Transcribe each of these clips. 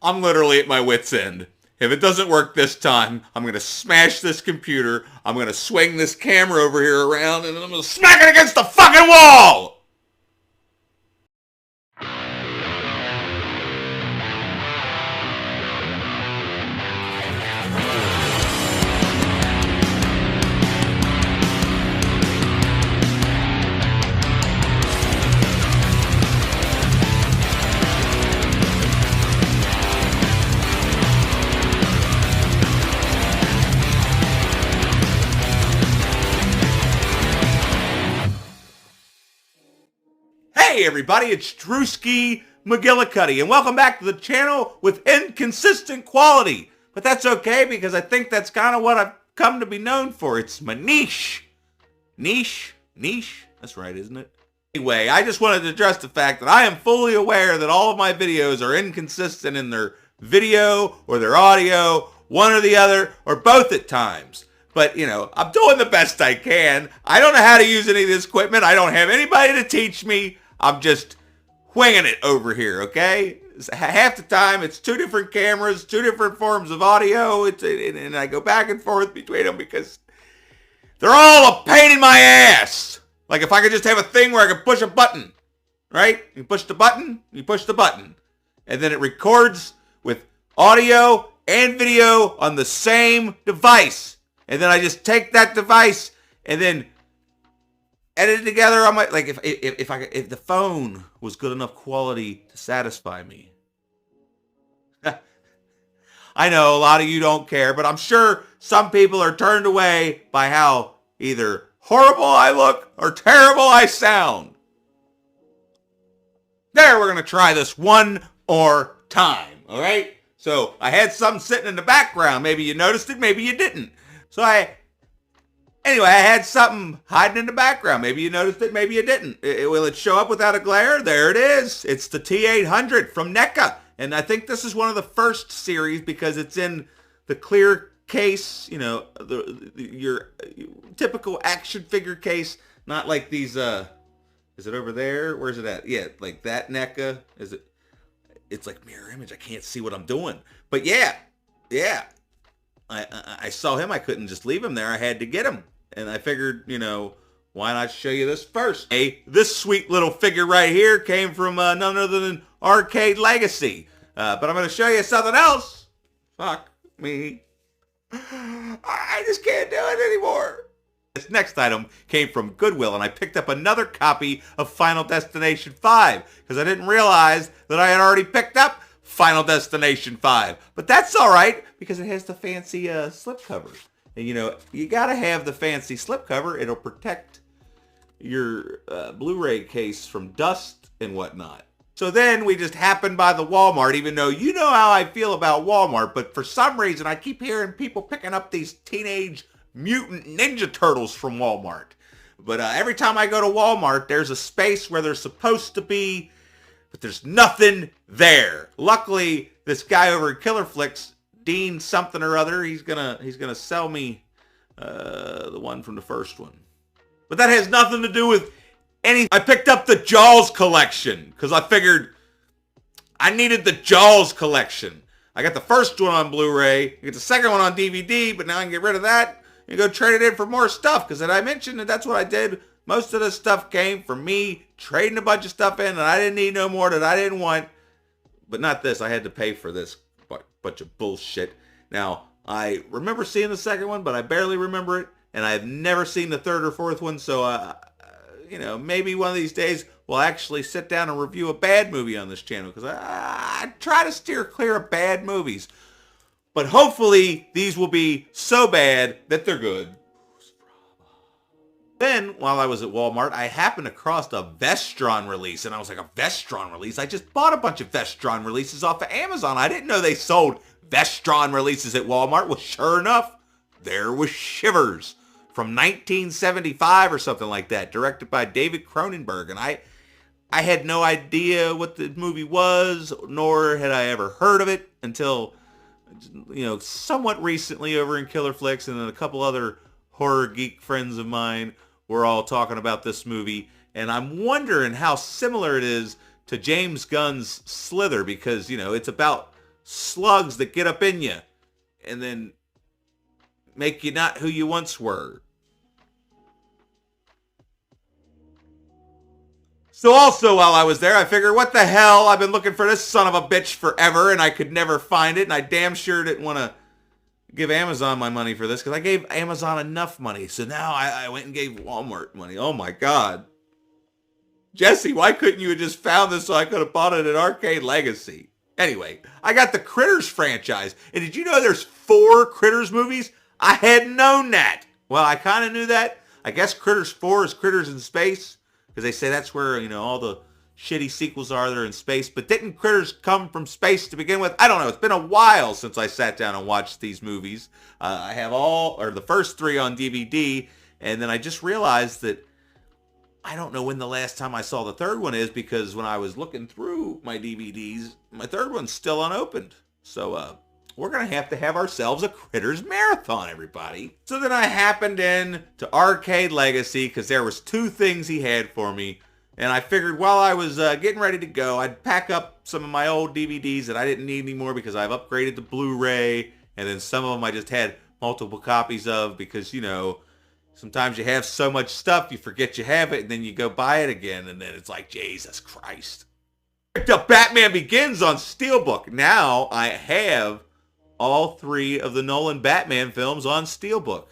I'm literally at my wit's end. If it doesn't work this time, I'm going to smash this computer, I'm going to swing this camera over here around, and then I'm going to smack it against the fucking wall! Hey everybody, it's Drewski McGillicuddy, and welcome back to the channel with inconsistent quality. But that's okay, because I think that's kind of what I've come to be known for. It's my niche. Niche? That's right, isn't it? Anyway, I just wanted to address the fact that I am fully aware that all of my videos are inconsistent in their video or their audio, one or the other, or both at times. But, you know, I'm doing the best I can. I don't know how to use any of this equipment. I don't have anybody to teach me. I'm just winging it over here, okay? Half the time, it's two different cameras, two different forms of audio, and I go back and forth between them because they're all a pain in my ass. Like if I could just have a thing where I could push a button, right? You push the button, and then it records with audio and video on the same device. And then I just take that device and then edit it together on my, like if the phone was good enough quality to satisfy me. I know a lot of you don't care, but I'm sure some people are turned away by how either horrible I look or terrible I sound. There, we're going to try this one more time, all right? So I had something sitting in the background. Maybe you noticed it, maybe you didn't. Anyway, I had something hiding in the background. Maybe you noticed it, maybe you didn't. Will it show up without a glare? There it is. It's the T800 from NECA. And I think this is one of the first series because it's in the clear case, you know, your typical action figure case, not like these, is it over there? Where's it at? Yeah, like that NECA. It's like mirror image. I can't see what I'm doing. But yeah. I saw him. I couldn't just leave him there. I had to get him. And I figured, you know, why not show you this first? Hey, this sweet little figure right here came from none other than Arcade Legacy. But I'm going to show you something else. Fuck me. I just can't do it anymore. This next item came from Goodwill, and I picked up another copy of Final Destination 5 because I didn't realize that I had already picked up Final Destination 5. But that's all right because it has the fancy slipcover. And, you know, you got to have the fancy slipcover. It'll protect your Blu-ray case from dust and whatnot. So then we just happened by the Walmart, even though you know how I feel about Walmart. But for some reason, I keep hearing people picking up these Teenage Mutant Ninja Turtles from Walmart. But every time I go to Walmart, there's a space where they're supposed to be, but there's nothing there. Luckily, this guy over at Killer Flicks, Dean something or other, he's gonna sell me the one from the first one. But that has nothing to do with anything. I picked up the Jaws collection because I figured I needed the Jaws collection. I got the first one on Blu-ray, I get the second one on DVD, but now I can get rid of that and go trade it in for more stuff because I mentioned that that's what I did. Most of the stuff came from me trading a bunch of stuff in, and I didn't need no more that I didn't want. But not this. I had to pay for this bunch of bullshit. Now, I remember seeing the second one, but I barely remember it. And I've never seen the third or fourth one. So, you know, maybe one of these days we'll actually sit down and review a bad movie on this channel. Because I try to steer clear of bad movies. But hopefully these will be so bad that they're good. Then, while I was at Walmart, I happened across a Vestron release, and I was like, a Vestron release? I just bought a bunch of Vestron releases off of Amazon. I didn't know they sold Vestron releases at Walmart. Well, sure enough, there was Shivers from 1975 or something like that, directed by David Cronenberg. And I had no idea what the movie was, nor had I ever heard of it until, you know, somewhat recently over in Killer Flicks, and then a couple other horror geek friends of mine were all talking about this movie, and I'm wondering how similar it is to James Gunn's Slither, because, you know, it's about slugs that get up in you and then make you not who you once were. So also while I was there, I figured, what the hell? I've been looking for this son of a bitch forever, and I could never find it, and I damn sure didn't want to give Amazon my money for this, because I gave Amazon enough money. So now I went and gave Walmart money. Oh my God. Jesse, why couldn't you have just found this so I could have bought it at Arcade Legacy? Anyway, I got the Critters franchise. And did you know there's 4 Critters movies? I hadn't known that. Well, I kind of knew that. I guess Critters 4 is Critters in Space, because they say that's where, all the shitty sequels are. They're in space. But didn't Critters come from space to begin with? I don't know. It's been a while since I sat down and watched these movies. I have the first 3 on DVD. And then I just realized that I don't know when the last time I saw the third one is, because when I was looking through my DVDs, my third one's still unopened. So we're going to have ourselves a Critters marathon, everybody. So then I happened in to Arcade Legacy because there was 2 things he had for me. And I figured while I was getting ready to go, I'd pack up some of my old DVDs that I didn't need anymore because I've upgraded to Blu-ray. And then some of them I just had multiple copies of because, sometimes you have so much stuff, you forget you have it, and then you go buy it again, and then it's like, Jesus Christ. Picked up Batman Begins on Steelbook. Now I have all 3 of the Nolan Batman films on Steelbook.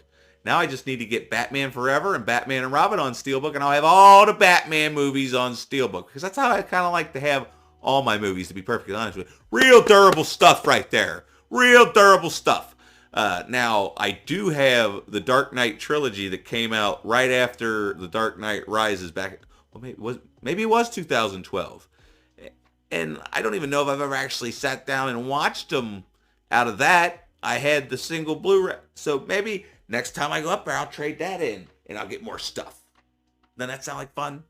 Now I just need to get Batman Forever and Batman and Robin on Steelbook, and I'll have all the Batman movies on Steelbook, because that's how I kind of like to have all my movies, to be perfectly honest with you. Real durable stuff right there. Real durable stuff. Now, I do have the Dark Knight trilogy that came out right after The Dark Knight Rises back. Well, maybe it was 2012. And I don't even know if I've ever actually sat down and watched them out of that. I had the single Blu-ray. So maybe next time I go up there, I'll trade that in and I'll get more stuff. Doesn't that sound like fun?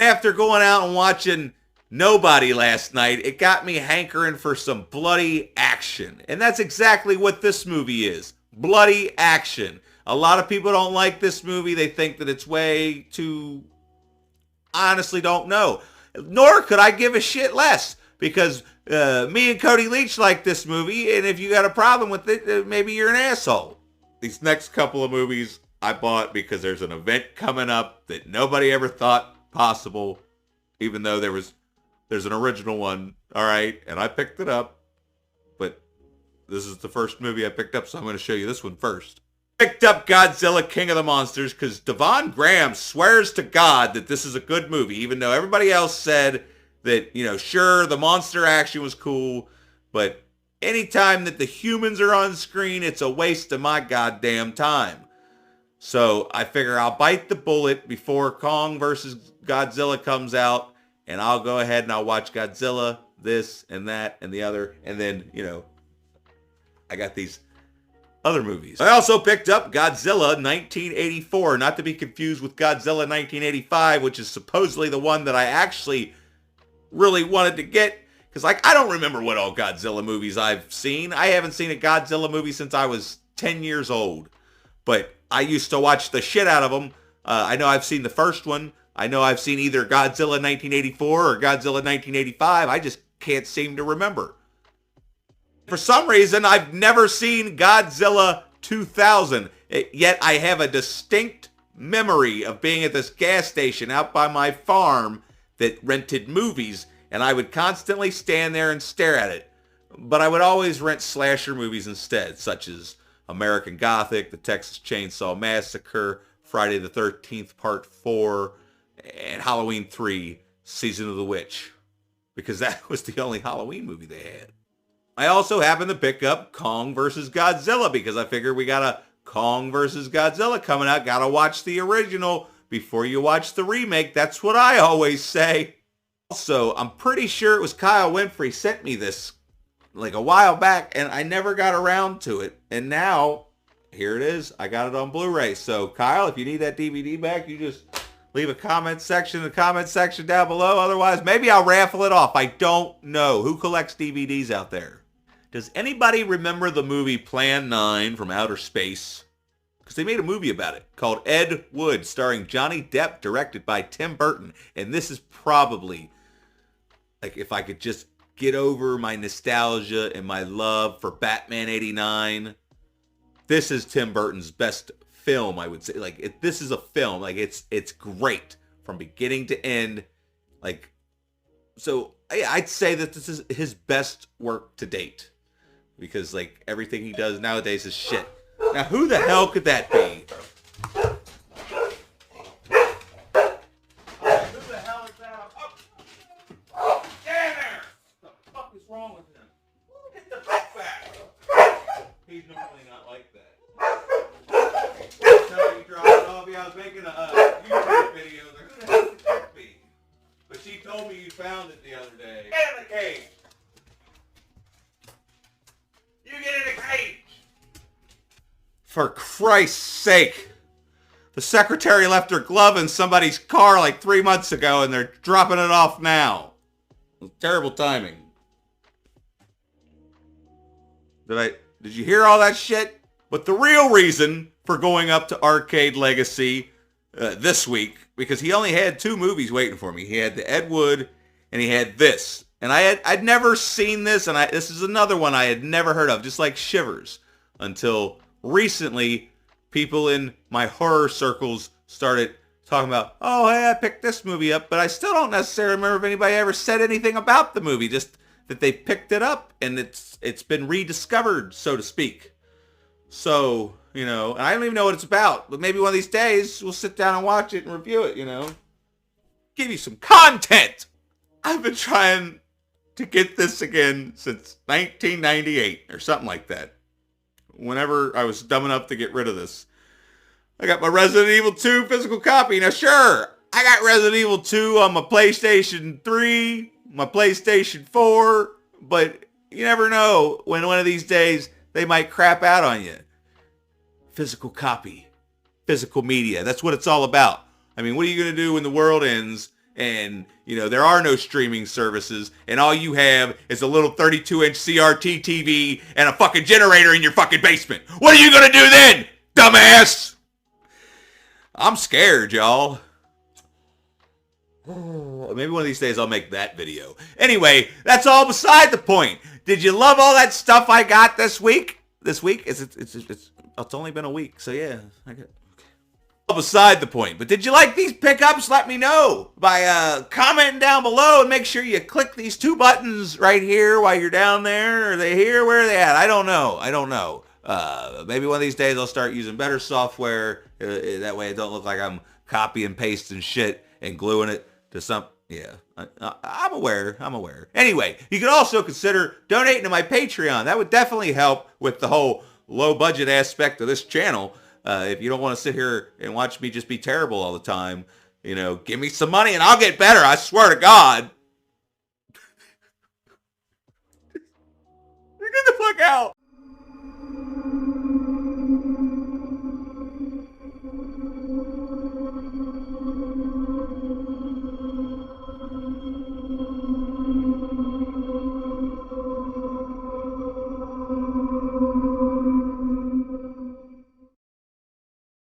After going out and watching Nobody last night, it got me hankering for some bloody action. And that's exactly what this movie is. Bloody action. A lot of people don't like this movie. They think that it's way too... Honestly don't know. Nor could I give a shit less. Because me and Cody Leach like this movie. And if you got a problem with it, maybe you're an asshole. These next couple of movies I bought because there's an event coming up that nobody ever thought possible. Even though there's an original one, all right, and I picked it up, but this is the first movie I picked up, so I'm going to show you this one first. Picked up Godzilla, King of the Monsters, because Devon Graham swears to God that this is a good movie, even though everybody else said that, sure, the monster action was cool, but anytime that the humans are on screen, it's a waste of my goddamn time. So I figure I'll bite the bullet before Kong versus Godzilla comes out, and I'll go ahead and I'll watch Godzilla, this and that and the other. And then, I got these other movies. I also picked up Godzilla 1984, not to be confused with Godzilla 1985, which is supposedly the one that I actually really wanted to get. Because, I don't remember what all Godzilla movies I've seen. I haven't seen a Godzilla movie since I was 10 years old. But I used to watch the shit out of them. I know I've seen the first one. I know I've seen either Godzilla 1984 or Godzilla 1985. I just can't seem to remember. For some reason, I've never seen Godzilla 2000. Yet I have a distinct memory of being at this gas station out by my farm that rented movies. And I would constantly stand there and stare at it. But I would always rent slasher movies instead, such as American Gothic, The Texas Chainsaw Massacre, Friday the 13th Part 4, and Halloween 3, Season of the Witch, because that was the only Halloween movie they had. I also happened to pick up Kong vs. Godzilla because I figured we got a Kong vs. Godzilla coming out. Gotta watch the original before you watch the remake. That's what I always say. Also, I'm pretty sure it was Kyle Winfrey sent me this like a while back, and I never got around to it. And now, here it is. I got it on Blu-ray. So, Kyle, if you need that DVD back, you just leave a comment section in the comment section down below. Otherwise, maybe I'll raffle it off. I don't know. Who collects DVDs out there? Does anybody remember the movie Plan 9 from Outer Space? Because they made a movie about it called Ed Wood, starring Johnny Depp, directed by Tim Burton. And this is probably, like, if I could just get over my nostalgia and my love for Batman 89. This is Tim Burton's best film, I would say. Like, this is a film. Like, it's great from beginning to end. Like, so I'd say that this is his best work to date, because like everything he does nowadays is shit. Now, who the hell could that be? Who the hell is that? Oh, damn there! What the fuck is wrong with him? Get the fuck back. He's normally not like that. Tell you drop it off. Yeah, I was making a YouTube video. Like, who the hell could that be? But she told me you found it the other day. Get in the cage! You get in the cage! For Christ's sake! The secretary left her glove in somebody's car like 3 months ago and they're dropping it off now. Terrible timing. Did you hear all that shit? But the real reason for going up to Arcade Legacy this week, because he only had 2 movies waiting for me. He had the Ed Wood and he had this. And I'd never seen this, and this is another one I had never heard of, just like Shivers, until recently people in my horror circles started talking about, oh, hey, I picked this movie up, but I still don't necessarily remember if anybody ever said anything about the movie, just that they picked it up and it's been rediscovered, so to speak. So, you know, and I don't even know what it's about, but maybe one of these days we'll sit down and watch it and review it, you know. Give you some content. I've been trying to get this again since 1998 or something like that. Whenever I was dumb enough to get rid of this. I got my Resident Evil 2 physical copy. Now sure, I got Resident Evil 2 on my PlayStation 3, my PlayStation 4, but you never know when one of these days they might crap out on you. Physical copy. Physical media. That's what it's all about. I mean, what are you going to do when the world ends and, you know, there are no streaming services and all you have is a little 32-inch CRT TV and a fucking generator in your fucking basement? What are you going to do then, dumbass? I'm scared, y'all. Maybe one of these days I'll make that video. Anyway, that's all beside the point. Did you love all that stuff I got this week? This week? It's only been a week, so yeah. All beside the point. But did you like these pickups? Let me know by commenting down below, and make sure you click these 2 buttons right here while you're down there. Are they here? Where are they at? I don't know. Maybe one of these days I'll start using better software. That way it don't look like I'm copy and pasting shit and gluing it to some... Yeah, I'm aware. Anyway, you could also consider donating to my Patreon. That would definitely help with the whole low budget aspect of this channel. If you don't want to sit here and watch me just be terrible all the time, you know, give me some money and I'll get better. I swear to God. Get the fuck out.